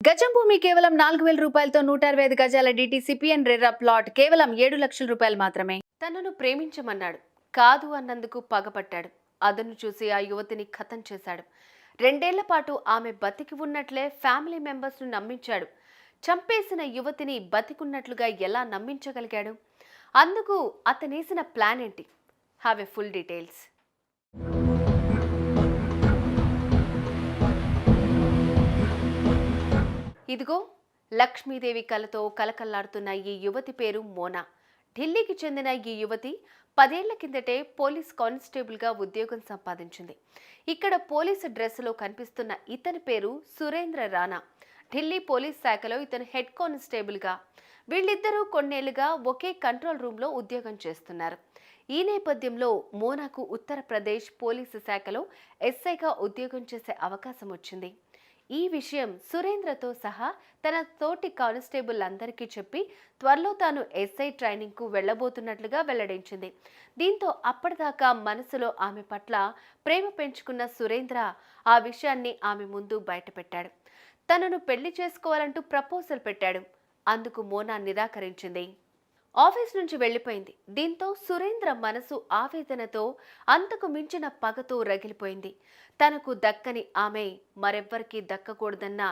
గజం భూమి కేవలం 4,000 రూపాయలతో 165 గజాల డిటిసిపిఎన్ రెర్రా ప్లాట్ కేవలం 7 లక్షల రూపాయలు మాత్రమే. తనను ప్రేమించమన్నాడు. కాదు అన్నందుకు పగపట్టాడు. అదను చూసి ఆ యువతిని ఖతం చేశాడు. 2 ఏళ్ల పాటు ఆమె బతికి ఉన్నట్లే ఫ్యామిలీ మెంబర్స్ ను నమ్మించాడు. చంపేసిన యువతిని బతికున్నట్లుగా ఎలా నమ్మించగలిగాడు? అందుకు అతనేసిన ప్లాన్ ఏంటి? Have a full details. ఇదిగో లక్ష్మీదేవి కలతో కలకల్లాడుతున్న ఈ యువతి పేరు మోనా. ఢిల్లీకి చెందిన ఈ యువతి 10 ఏళ్ల కిందటే పోలీస్ కానిస్టేబుల్గా ఉద్యోగం సంపాదించింది. ఇక్కడ పోలీసు డ్రెస్సులో కనిపిస్తున్న ఇతని పేరు సురేంద్ర రాణా. ఢిల్లీ పోలీస్ శాఖలో ఇతను హెడ్ కానిస్టేబుల్గా. వీళ్ళిద్దరూ కొన్నేళ్లుగా ఒకే కంట్రోల్ రూమ్లో ఉద్యోగం చేస్తున్నారు. ఈ నేపథ్యంలో మోనాకు ఉత్తరప్రదేశ్ పోలీసు శాఖలో ఎస్ఐగా ఉద్యోగం చేసే అవకాశం వచ్చింది. ఈ విషయం సురేంద్రతో సహా తన తోటి కానిస్టేబుల్ అందరికీ చెప్పి త్వరలో తాను ఎస్ఐ ట్రైనింగ్కు వెళ్లబోతున్నట్లుగా వెల్లడించింది. దీంతో అప్పటిదాకా మనసులో ఆమె పట్ల ప్రేమ పెంచుకున్న సురేంద్ర ఆ విషయాన్ని ఆమె ముందు బయటపెట్టాడు. తనను పెళ్లి చేసుకోవాలంటూ ప్రపోజల్ పెట్టాడు. అందుకు మోనా నిరాకరించింది. ఆఫీస్ నుంచి వెళ్లిపోయింది. దీంతో సురేంద్ర మనసు ఆవేదనతో అంతకు మించిన పగతో రగిలిపోయింది. తనకు దక్కని ఆమె మరెవ్వరికీ దక్కకూడదన్న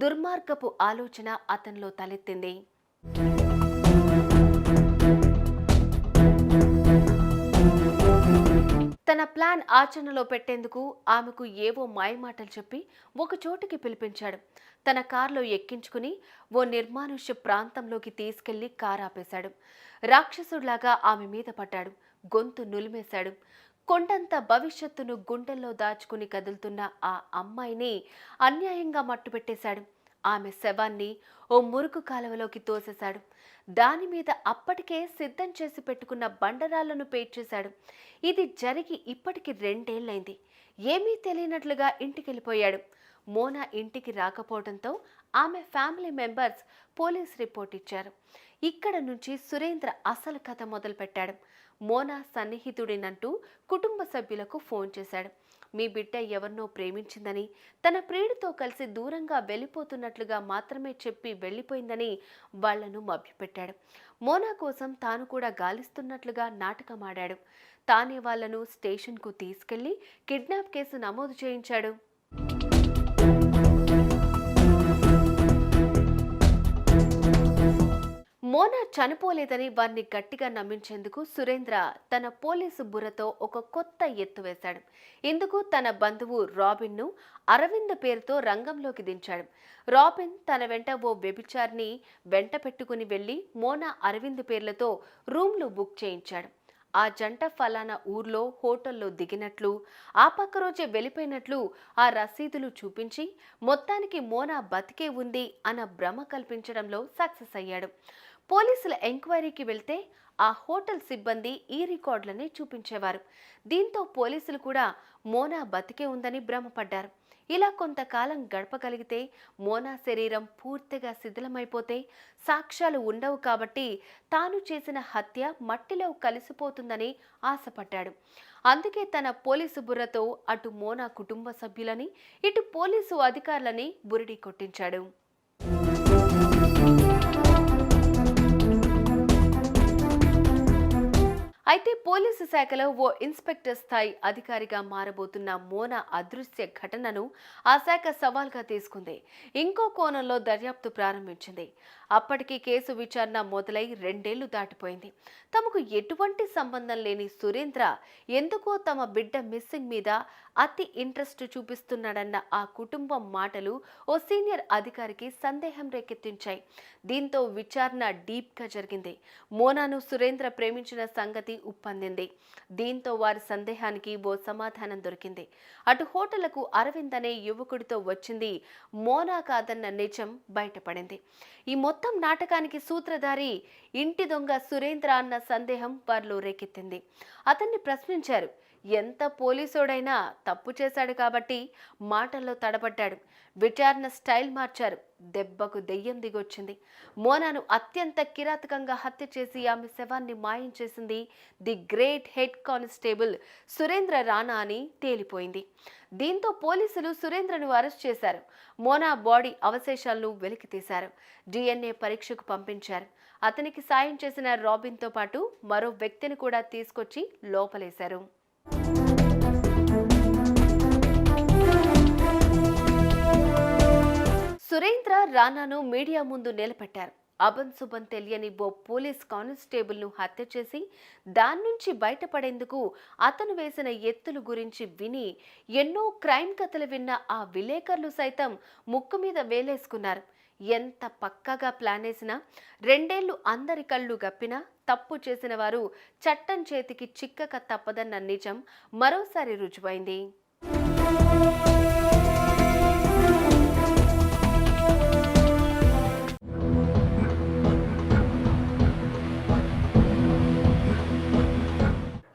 దుర్మార్గపు ఆలోచన అతనిలో తలెత్తింది. తన ప్లాన్ ఆచరణలో పెట్టేందుకు ఆమెకు ఏవో మాయమాటలు చెప్పి ఒక చోటికి పిలిపించాడు. తన కారులో ఎక్కించుకుని ఓ నిర్మానుష్య ప్రాంతంలోకి తీసుకెళ్లి కారు ఆపేశాడు. రాక్షసుడిలాగా ఆమె మీద పడ్డాడు. గొంతు నులిమేశాడు. కొండంత భవిష్యత్తును గుండెల్లో దాచుకుని కదులుతున్న ఆ అమ్మాయిని అన్యాయంగా మట్టుపెట్టేశాడు. ఆమె శవాన్ని ఓ మురుకు కాలువలోకి తోసేశాడు. దాని మీద అప్పటికే సిద్ధం చేసి పెట్టుకున్న బండరాళ్లను పేర్చేశాడు. ఇది జరిగి ఇప్పటికి 2 ఏళ్లైంది. ఏమీ తెలియనట్లుగా ఇంటికెళ్ళిపోయాడు. మోనా ఇంటికి రాకపోవడంతో ఆమె ఫ్యామిలీ మెంబర్స్ పోలీస్ రిపోర్ట్ ఇచ్చారు. ఇక్కడ నుంచి సురేంద్ర అసలు కథ మొదలుపెట్టాడు. మోనా సన్నిహితుడినంటూ కుటుంబ సభ్యులకు ఫోన్ చేశాడు. మీ బిడ్డ ఎవరినో ప్రేమించిందని, తన ప్రియుడితో కలిసి దూరంగా వెళ్ళిపోతున్నట్లుగా మాత్రమే చెప్పి వెళ్ళిపోయిందని వాళ్లను మభ్యపెట్టాడు. మోనా కోసం తాను కూడా గాలిస్తున్నట్లుగా నాటకమాడాడు. తానే వాళ్లను స్టేషన్కు తీసుకెళ్లి కిడ్నాప్ కేసు నమోదు చేయించాడు. మోనా చనిపోలేదని వారిని గట్టిగా నమ్మించేందుకు సురేంద్ర తన పోలీసు బుర్రతో ఒక కొత్త ఎత్తు వేశాడు. ఇందుకు తన బంధువు రాబిన్ను అరవింద్ పేరుతో రంగంలోకి దించాడు. రాబిన్ తన వెంట ఓ వ్యభిచారిని వెంట పెట్టుకుని వెళ్లి మోనా అరవింద్ పేర్లతో రూమ్లు బుక్ చేయించాడు. ఆ జంట ఫలానా ఊర్లో హోటల్లో దిగినట్లు, ఆ పక్క రోజే వెళ్ళిపోయినట్లు ఆ రసీదులు చూపించి మొత్తానికి మోనా బతికే ఉంది అన్న భ్రమ కల్పించడంలో సక్సెస్ అయ్యాడు. పోలీసుల ఎంక్వైరీకి వెళ్తే ఆ హోటల్ సిబ్బంది ఈ రికార్డులని చూపించేవారు. దీంతో పోలీసులు కూడా మోనా బతికే ఉందని భ్రమపడ్డారు. ఇలా కొంతకాలం గడపగలిగితే మోనా శరీరం పూర్తిగా శిథిలమైపోతే సాక్ష్యాలు ఉండవు కాబట్టి తాను చేసిన హత్య మట్టిలో కలిసిపోతుందని ఆశపడ్డాడు. అందుకే తన పోలీసు బుర్రతో అటు మోనా కుటుంబ సభ్యులని ఇటు పోలీసు అధికారులని బురిడి కొట్టించాడు. అయితే పోలీసు శాఖలో ఓ ఇన్స్పెక్టర్ స్థాయి అధికారిగా మారబోతున్న మోనా అదృశ్య ఘటనను ఆ శాఖ సవాల్గా తీసుకుంది. ఇంకో కోణంలో దర్యాప్తు ప్రారంభించింది. అప్పటికి కేసు విచారణ మొదలై 2 ఏళ్లు దాటిపోయింది. తమకు ఎటువంటి సంబంధం లేని సురేంద్ర ఎందుకో తమ బిడ్డ మిస్సింగ్ మీద అతి ఇంట్రెస్ట్ చూపిస్తున్నాడన్న ఆ కుటుంబం మాటలు ఓ సీనియర్ అధికారికి సందేహం రేకెత్తించాయి. దీంతో విచారణ డీప్గా జరిగింది. మోనాను సురేంద్ర ప్రేమించిన సంగతి ఉప్పందింది. దీంతో వారి సందేహానికి ఓ సమాధానం దొరికింది. అటు హోటళ్లకు అరవింద్ అనే యువకుడితో వచ్చింది మోనా కాదన్న నిజం బయటపడింది. ఈ మొత్తం నాటకానికి సూత్రధారి ఇంటి దొంగ సురేంద్ర అన్న సందేహం వారిలో రేకెత్తింది. అతన్ని ప్రశ్నించారు. ఎంత పోలీసోడైనా తప్పు చేశాడు కాబట్టి మాటల్లో తడబడ్డాడు. విచారణ స్టైల్ మార్చారు. దెబ్బకు దెయ్యం దిగొచ్చింది. మోనాను అత్యంత కిరాతకంగా హత్య చేసి ఆమె శవాన్ని మాయం చేసింది the great head constable Surendra Rana అని తేలిపోయింది. దీంతో పోలీసులు సురేంద్రను అరెస్ట్ చేశారు. మోనా బాడీ అవశేషాలను వెలికితీశారు. DNA పరీక్షకు పంపించారు. అతనికి సాయం చేసిన రాబిన్తో పాటు మరో వ్యక్తిని కూడా తీసుకొచ్చి లోపలేశారు. సురేంద్ర రాణాను మీడియా ముందు నిలబెట్టారు. అభంశుభం తెలియని ఓ పోలీస్ కానిస్టేబుల్ను హత్య చేసి దాని నుంచి బయటపడేందుకు అతను వేసిన ఎత్తుల గురించి విని ఎన్నో క్రైమ్ కథలు విన్న ఆ విలేకరులు సైతం ముక్కు మీద వేలేసుకున్నారు. ఎంత పక్కగా ప్లాన్ వేసినా 2 ఏళ్లు అందరి కళ్ళు గప్పినా తప్పు చేసిన వారు చట్టం చేతికి చిక్కక తప్పదన్న నిజం మరోసారి రుజువైంది.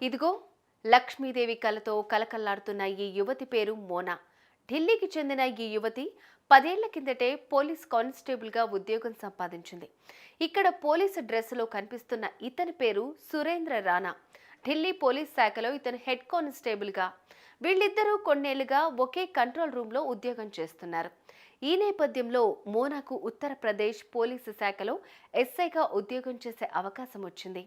ఇదిగో లక్ష్మీదేవి కలతో కలకల్లాడుతున్న ఈ యువతి పేరు మోనా. ఢిల్లీకి చెందిన ఈ యువతి 10 ఏళ్ల కిందటే పోలీస్ కానిస్టేబుల్గా ఉద్యోగం సంపాదించింది. ఇక్కడ పోలీసు డ్రెస్సులో కనిపిస్తున్న ఇతని పేరు సురేంద్ర రాణా. ఢిల్లీ పోలీస్ శాఖలో ఇతను హెడ్ కానిస్టేబుల్గా. వీళ్ళిద్దరూ కొన్నేళ్లుగా ఒకే కంట్రోల్ రూమ్లో ఉద్యోగం చేస్తున్నారు. ఈ నేపథ్యంలో మోనాకు ఉత్తరప్రదేశ్ పోలీసు శాఖలో ఎస్ఐగా ఉద్యోగం చేసే అవకాశం వచ్చింది.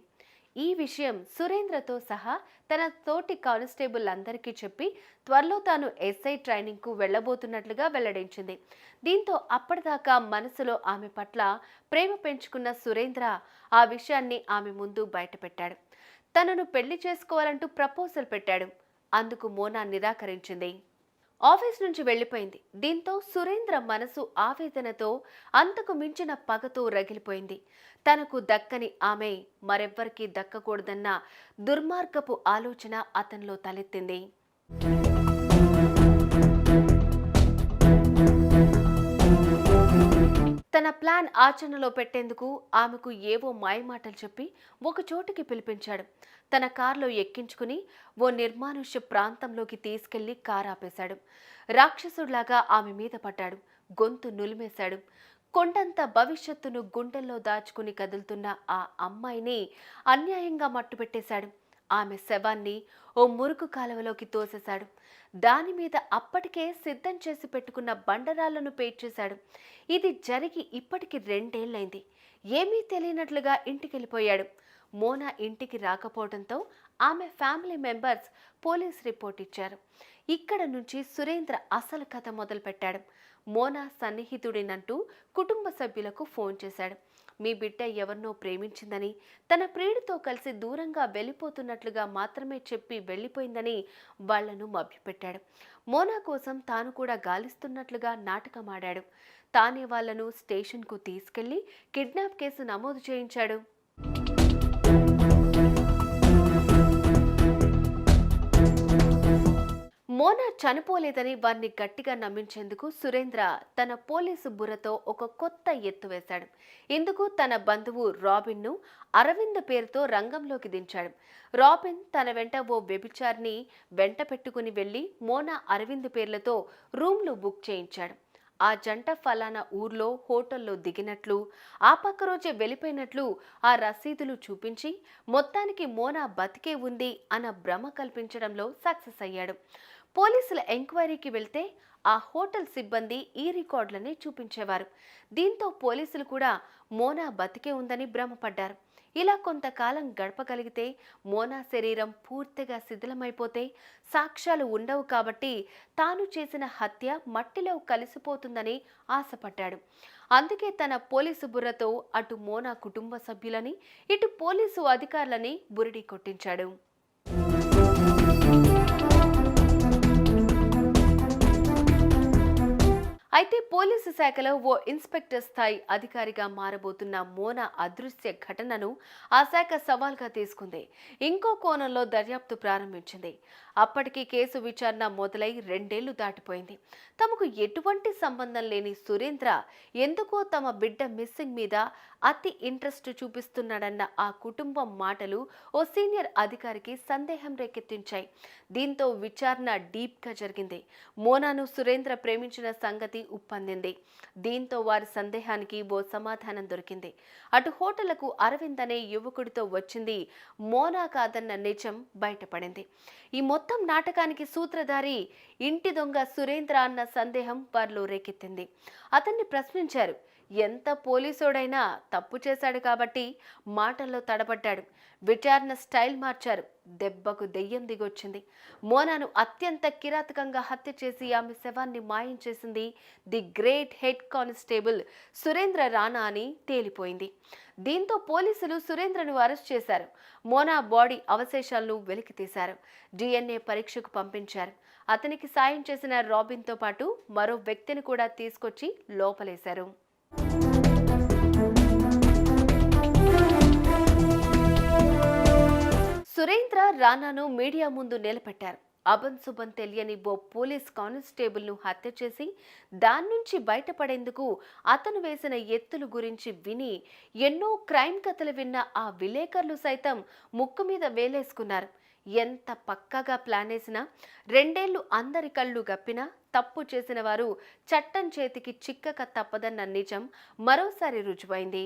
ఈ విషయం సురేంద్రతో సహా తన తోటి కానిస్టేబుల్ అందరికీ చెప్పి త్వరలో తాను ఎస్ఐ ట్రైనింగ్కు వెళ్లబోతున్నట్లుగా వెల్లడించింది. దీంతో అప్పటిదాకా మనసులో ఆమె పట్ల ప్రేమ పెంచుకున్న సురేంద్ర ఆ విషయాన్ని ఆమె ముందు బయటపెట్టాడు. తనను పెళ్లి చేసుకోవాలంటూ ప్రపోజల్ పెట్టాడు. అందుకు మోనా నిరాకరించింది. ఆఫీస్ నుంచి వెళ్లిపోయింది. దీంతో సురేంద్ర మనసు ఆవేదనతో అంతకు మించిన పగతో రగిలిపోయింది. తనకు దక్కని ఆమె మరెవ్వరికీ దక్కకూడదన్న దుర్మార్గపు ఆలోచన అతనిలో తలెత్తింది. తన ప్లాన్ ఆచరణలో పెట్టేందుకు ఆమెకు ఏవో మాయమాటలు చెప్పి ఒక చోటికి పిలిపించాడు. తన కారులో ఎక్కించుకుని ఓ నిర్మానుష్య ప్రాంతంలోకి తీసుకెళ్లి కారు ఆపేశాడు. రాక్షసుడిలాగా ఆమె మీద పడ్డాడు. గొంతు నులిమేశాడు. కొండంత భవిష్యత్తును గుండెల్లో దాచుకుని కదులుతున్న ఆ అమ్మాయిని అన్యాయంగా మట్టుపెట్టేశాడు. ఆమె శవాన్ని ఓ మురుగు కాలువలోకి తోసేశాడు. దాని మీద అప్పటికే సిద్ధం చేసి పెట్టుకున్న బండరాళ్లను పేర్చేశాడు. ఇది జరిగి ఇప్పటికి 2 ఏళ్లైంది. ఏమీ తెలియనట్లుగా ఇంటికెళ్ళిపోయాడు. మోనా ఇంటికి రాకపోవడంతో ఆమె ఫ్యామిలీ మెంబర్స్ పోలీస్ రిపోర్ట్ ఇచ్చారు. ఇక్కడ నుంచి సురేంద్ర అసలు కథ మొదలుపెట్టాడు. మోనా సన్నిహితుడినంటూ కుటుంబ సభ్యులకు ఫోన్ చేశాడు. మీ బిడ్డ ఎవరినో ప్రేమించిందని, తన ప్రియుడితో కలిసి దూరంగా వెళ్ళిపోతున్నట్లుగా మాత్రమే చెప్పి వెళ్ళిపోయిందని వాళ్లను మభ్యపెట్టాడు. మోనా కోసం తాను కూడా గాలిస్తున్నట్లుగా నాటకమాడాడు. తానే వాళ్లను స్టేషన్కు తీసుకెళ్లి కిడ్నాప్ కేసు నమోదు చేయించాడు. మోనా చనిపోలేదని వారిని గట్టిగా నమ్మించేందుకు సురేంద్ర తన పోలీసు బుర్రతో ఒక కొత్త ఎత్తు వేశాడు. ఇందుకు తన బంధువు రాబిన్ను అరవింద్ పేరుతో రంగంలోకి దించాడు. రాబిన్ తన వెంట ఓ వ్యభిచారిని వెంట పెట్టుకుని వెళ్లి మోనా అరవింద్ పేర్లతో రూమ్లు బుక్ చేయించాడు. ఆ జంట ఫలానా ఊర్లో హోటల్లో దిగినట్లు, ఆ పక్క రోజే వెళ్ళిపోయినట్లు ఆ రసీదులు చూపించి మొత్తానికి మోనా బతికే ఉంది అన్న భ్రమ కల్పించడంలో సక్సెస్ అయ్యాడు. పోలీసుల ఎంక్వైరీకి వెళ్తే ఆ హోటల్ సిబ్బంది ఈ రికార్డులని చూపించేవారు. దీంతో పోలీసులు కూడా మోనా బతికే ఉందని భ్రమపడ్డారు. ఇలా కొంతకాలం గడపగలిగితే మోనా శరీరం పూర్తిగా శిథిలమైపోతే సాక్ష్యాలు ఉండవు కాబట్టి తాను చేసిన హత్య మట్టిలో కలిసిపోతుందని ఆశపడ్డాడు. అందుకే తన పోలీసు బుర్రతో అటు మోనా కుటుంబ సభ్యులని ఇటు పోలీసు అధికారులని బురిడి కొట్టించాడు. అయితే పోలీసు శాఖలో ఓ ఇన్స్పెక్టర్ స్థాయి అధికారిగా మారబోతున్న మోనా అదృశ్య ఘటనను ఆ శాఖ సవాల్గా తీసుకుంది. ఇంకో కోణంలో దర్యాప్తు ప్రారంభించింది. అప్పటికి కేసు విచారణ మొదలై 2 ఏళ్లు దాటిపోయింది. తమకు ఎటువంటి సంబంధం లేని సురేంద్ర ఎందుకో తమ బిడ్డ మిస్సింగ్ మీద అతి ఇంట్రెస్ట్ చూపిస్తున్నాడన్న ఆ కుటుంబం మాటలు ఓ సీనియర్ అధికారికి సందేహం రేకెత్తించాయి. దీంతో విచారణ డీప్గా జరిగింది. మోనాను సురేంద్ర ప్రేమించిన సంగతి ఉప్పందింది. దీంతో వారి సందేహానికి ఓ సమాధానం దొరికింది. అటు హోటళ్లకు అరవింద్ అనే యువకుడితో వచ్చింది మోనా కాదన్న నిజం బయటపడింది. ఈ మొత్తం నాటకానికి సూత్రధారి ఇంటి దొంగ సురేంద్ర అన్న సందేహం వారిలో రేకెత్తింది. అతన్ని ప్రశ్నించారు. ఎంత పోలీసోడైనా తప్పు చేశాడు కాబట్టి మాటల్లో తడబడ్డాడు. విచారణ స్టైల్ మార్చారు. దెబ్బకు దెయ్యం దిగొచ్చింది. మోనాను అత్యంత కిరాతకంగా హత్య చేసి ఆమె శవాన్ని మాయం చేసింది the great head constable Surendra Rana అని తేలిపోయింది. దీంతో పోలీసులు సురేంద్రను అరెస్ట్ చేశారు. మోనా బాడీ అవశేషాలను వెలికితీశారు. DNA పరీక్షకు పంపించారు. అతనికి సాయం చేసిన రాబిన్తో పాటు మరో వ్యక్తిని కూడా తీసుకొచ్చి లోపలేశారు. సురేంద్ర రాణాను మీడియా ముందు నిలబెట్టారు. అభంశుభం తెలియని ఓ పోలీస్ కానిస్టేబుల్ను హత్య చేసి దాని నుంచి బయటపడేందుకు అతను వేసిన ఎత్తుల గురించి విని ఎన్నో క్రైమ్ కథలు విన్న ఆ విలేకరులు సైతం ముక్కు మీద వేలేసుకున్నారు. ఎంత పక్కగా ప్లాన్ వేసినా 2 ఏళ్లు అందరి కళ్ళు గప్పినా తప్పు చేసిన వారు చట్టం చేతికి చిక్కక తప్పదన్న నిజం మరోసారి రుజువైంది.